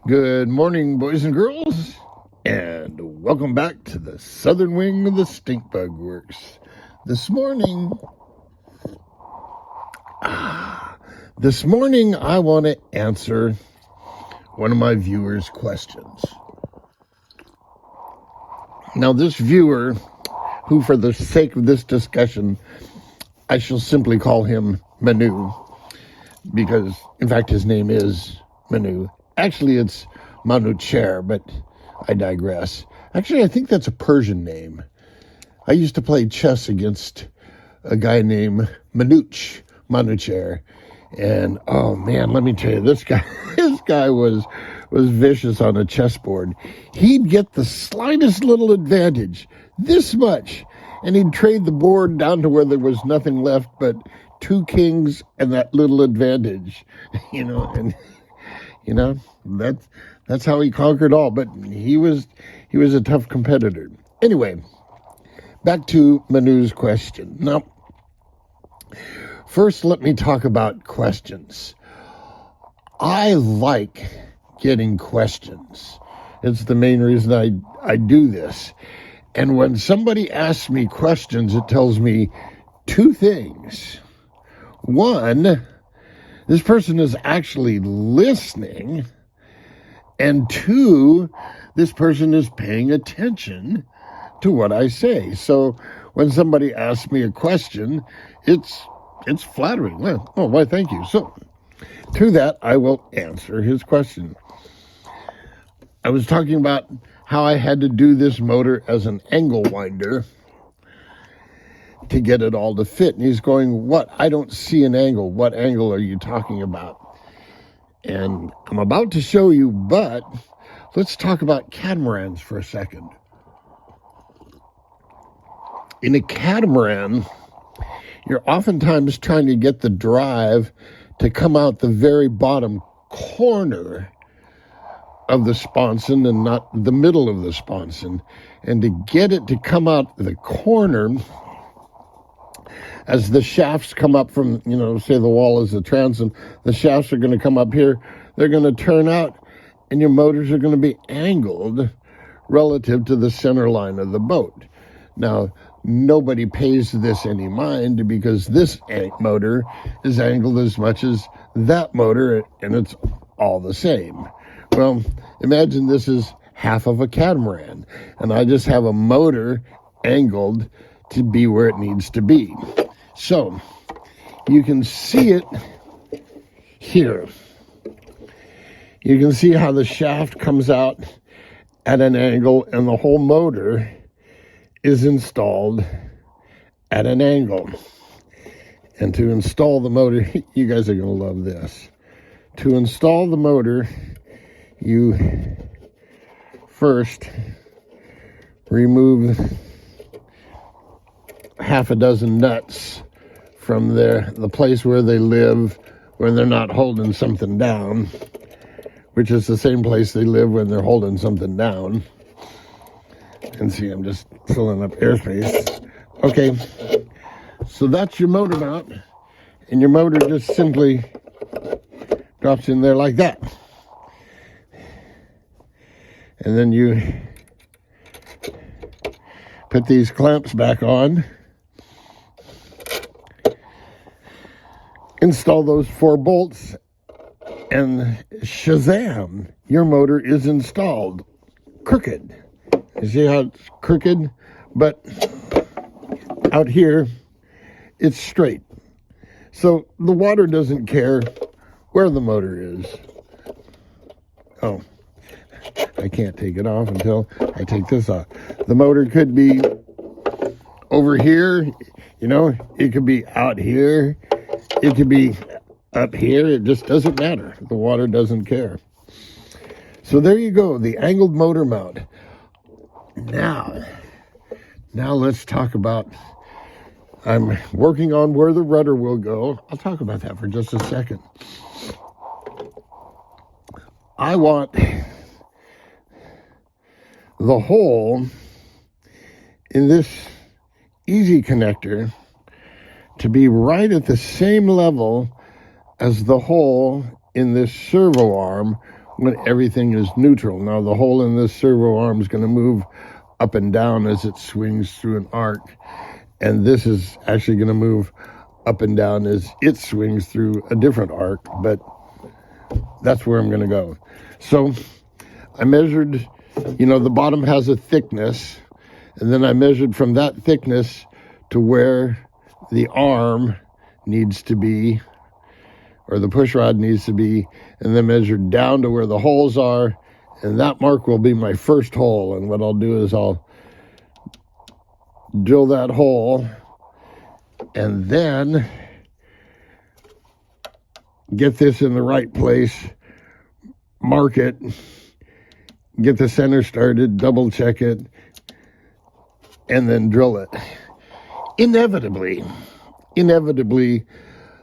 Good morning, boys and girls, and welcome back to the southern wing of the Stink Bug Works. This morning, I want to answer one of my viewers' questions. Now, this viewer, who for the sake of this discussion, I shall simply call him Manu, because, in fact, his name is Manu. Actually, it's Manucher, but I digress. Actually, I think that's a Persian name. I used to play chess against a guy named Manucher. And, oh, man, let me tell you, this guy was vicious on a chessboard. He'd get the slightest little advantage, this much, and he'd trade the board down to where there was nothing left but two kings and that little advantage, that's how he conquered all. But he was a tough competitor. Anyway, back to Manu's question. Now, first, let me talk about questions. I like getting questions. It's the main reason I do this. And when somebody asks me questions, it tells me two things. One, this person is actually listening. And two, this person is paying attention to what I say. So when somebody asks me a question, it's flattering. Well, oh, why, thank you. So to that, I will answer his question. I was talking about how I had to do this motor as an angle winder to get it all to fit. And he's going, what? I don't see an angle. What angle are you talking about? And I'm about to show you, but let's talk about catamarans for a second. In a catamaran, you're oftentimes trying to get the drive to come out the very bottom corner of the sponson and not the middle of the sponson. And to get it to come out the corner, as the shafts come up from, say the wall is the transom, the shafts are going to come up here, they're going to turn out, and your motors are going to be angled relative to the center line of the boat. Now, nobody pays this any mind because this motor is angled as much as that motor, and it's all the same. Well, imagine this is half of a catamaran, and I just have a motor angled to be where it needs to be. So, you can see it here. You can see how the shaft comes out at an angle, and the whole motor is installed at an angle. And to install the motor, you guys are going to love this. To install the motor, you first remove half a dozen nuts from the place where they live when they're not holding something down, which is the same place they live when they're holding something down. And see, I'm just filling up airspace. Okay, so that's your motor mount, and your motor just simply drops in there like that. And then you put these clamps back on, install those 4 bolts, and shazam, your motor is installed. Crooked. You see how it's crooked? But out here, it's straight. So the water doesn't care where the motor is. Oh, I can't take it off until I take this off. The motor could be over here, it could be out here, it could be up here. It just doesn't matter. The water doesn't care. So there you go, the angled motor mount. Now let's talk about, I'm working on where the rudder will go. I'll talk about that for just a second. I want the hole in this easy connector to be right at the same level as the hole in this servo arm when everything is neutral. Now the hole in this servo arm is going to move up and down as it swings through an arc, and this is actually going to move up and down as it swings through a different arc, but that's where I'm going to go. So I measured, the bottom has a thickness, and then I measured from that thickness to where the arm needs to be, or the push rod needs to be, and then measured down to where the holes are, and that mark will be my first hole. And what I'll do is I'll drill that hole and then get this in the right place, mark it, get the center started, double check it, and then drill it. Inevitably,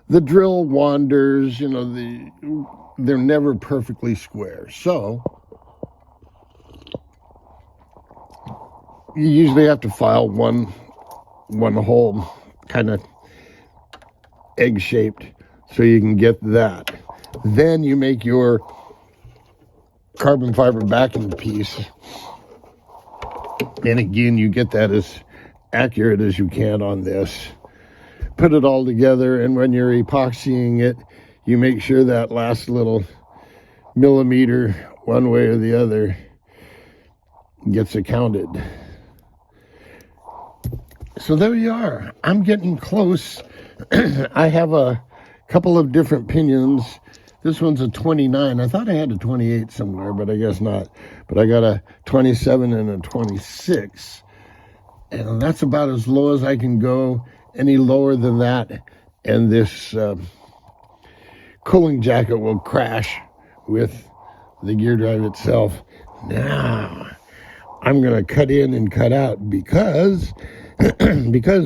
the drill wanders, they're never perfectly square. So you usually have to file one hole kind of egg-shaped so you can get that. Then you make your carbon fiber backing piece, and again you get that as accurate as you can on this. Put it all together, and when you're epoxying it, you make sure that last little millimeter one way or the other gets accounted. So there you are. I'm getting close. I have a couple of different pinions. This one's a 29. I thought I had a 28 somewhere, but I guess not. But I got a 27 and a 26. And that's about as low as I can go. Any lower than that, and this cooling jacket will crash with the gear drive itself. Now, I'm going to cut in and cut out because,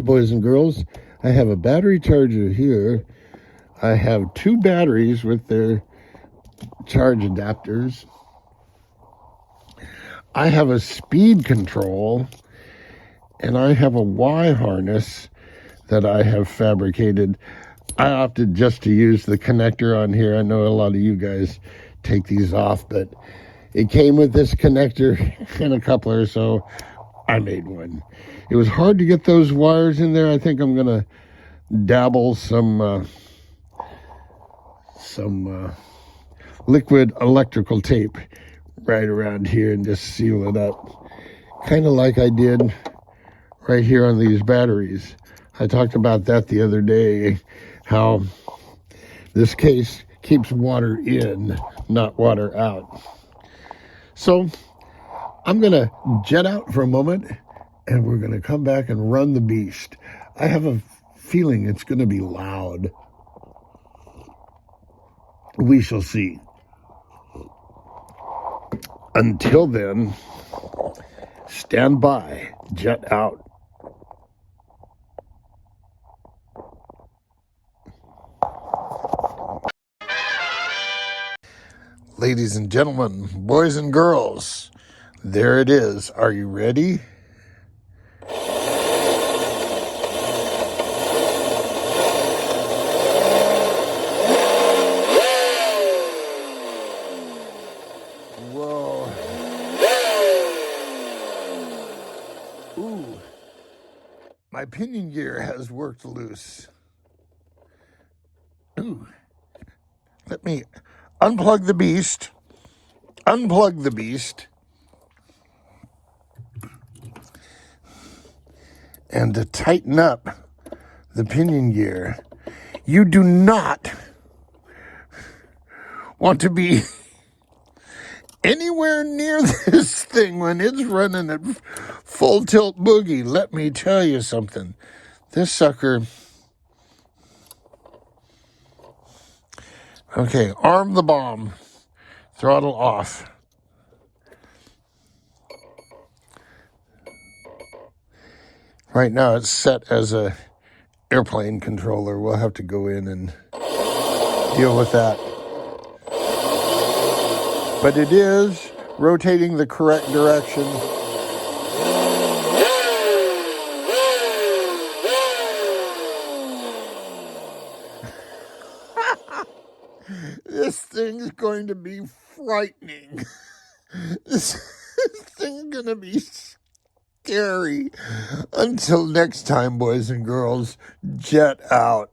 boys and girls, I have a battery charger here. I have two batteries with their charge adapters. I have a speed control, and I have a Y harness that I have fabricated. I opted just to use the connector on here. I know a lot of you guys take these off, but it came with this connector and a coupler, so I made one. It was hard to get those wires in there. I think I'm gonna dabble some liquid electrical tape right around here and just seal it up, kind of like I did right here on these batteries. I talked about that the other day, how this case keeps water in, not water out. So I'm going to jet out for a moment, and we're going to come back and run the beast. I have a feeling it's going to be loud. We shall see. Until then, stand by, jet out. Ladies and gentlemen, boys and girls, there it is. Are you ready? Whoa. Ooh. My pinion gear has worked loose. Ooh. Let me unplug the beast, and to tighten up the pinion gear. You do not want to be anywhere near this thing when it's running at full tilt boogie. Let me tell you something. This sucker... Okay, arm the bomb. Throttle off. Right now it's set as a airplane controller. We'll have to go in and deal with that. But it is rotating the correct direction. This thing's going to be frightening. This thing's going to be scary. Until next time, boys and girls, jet out.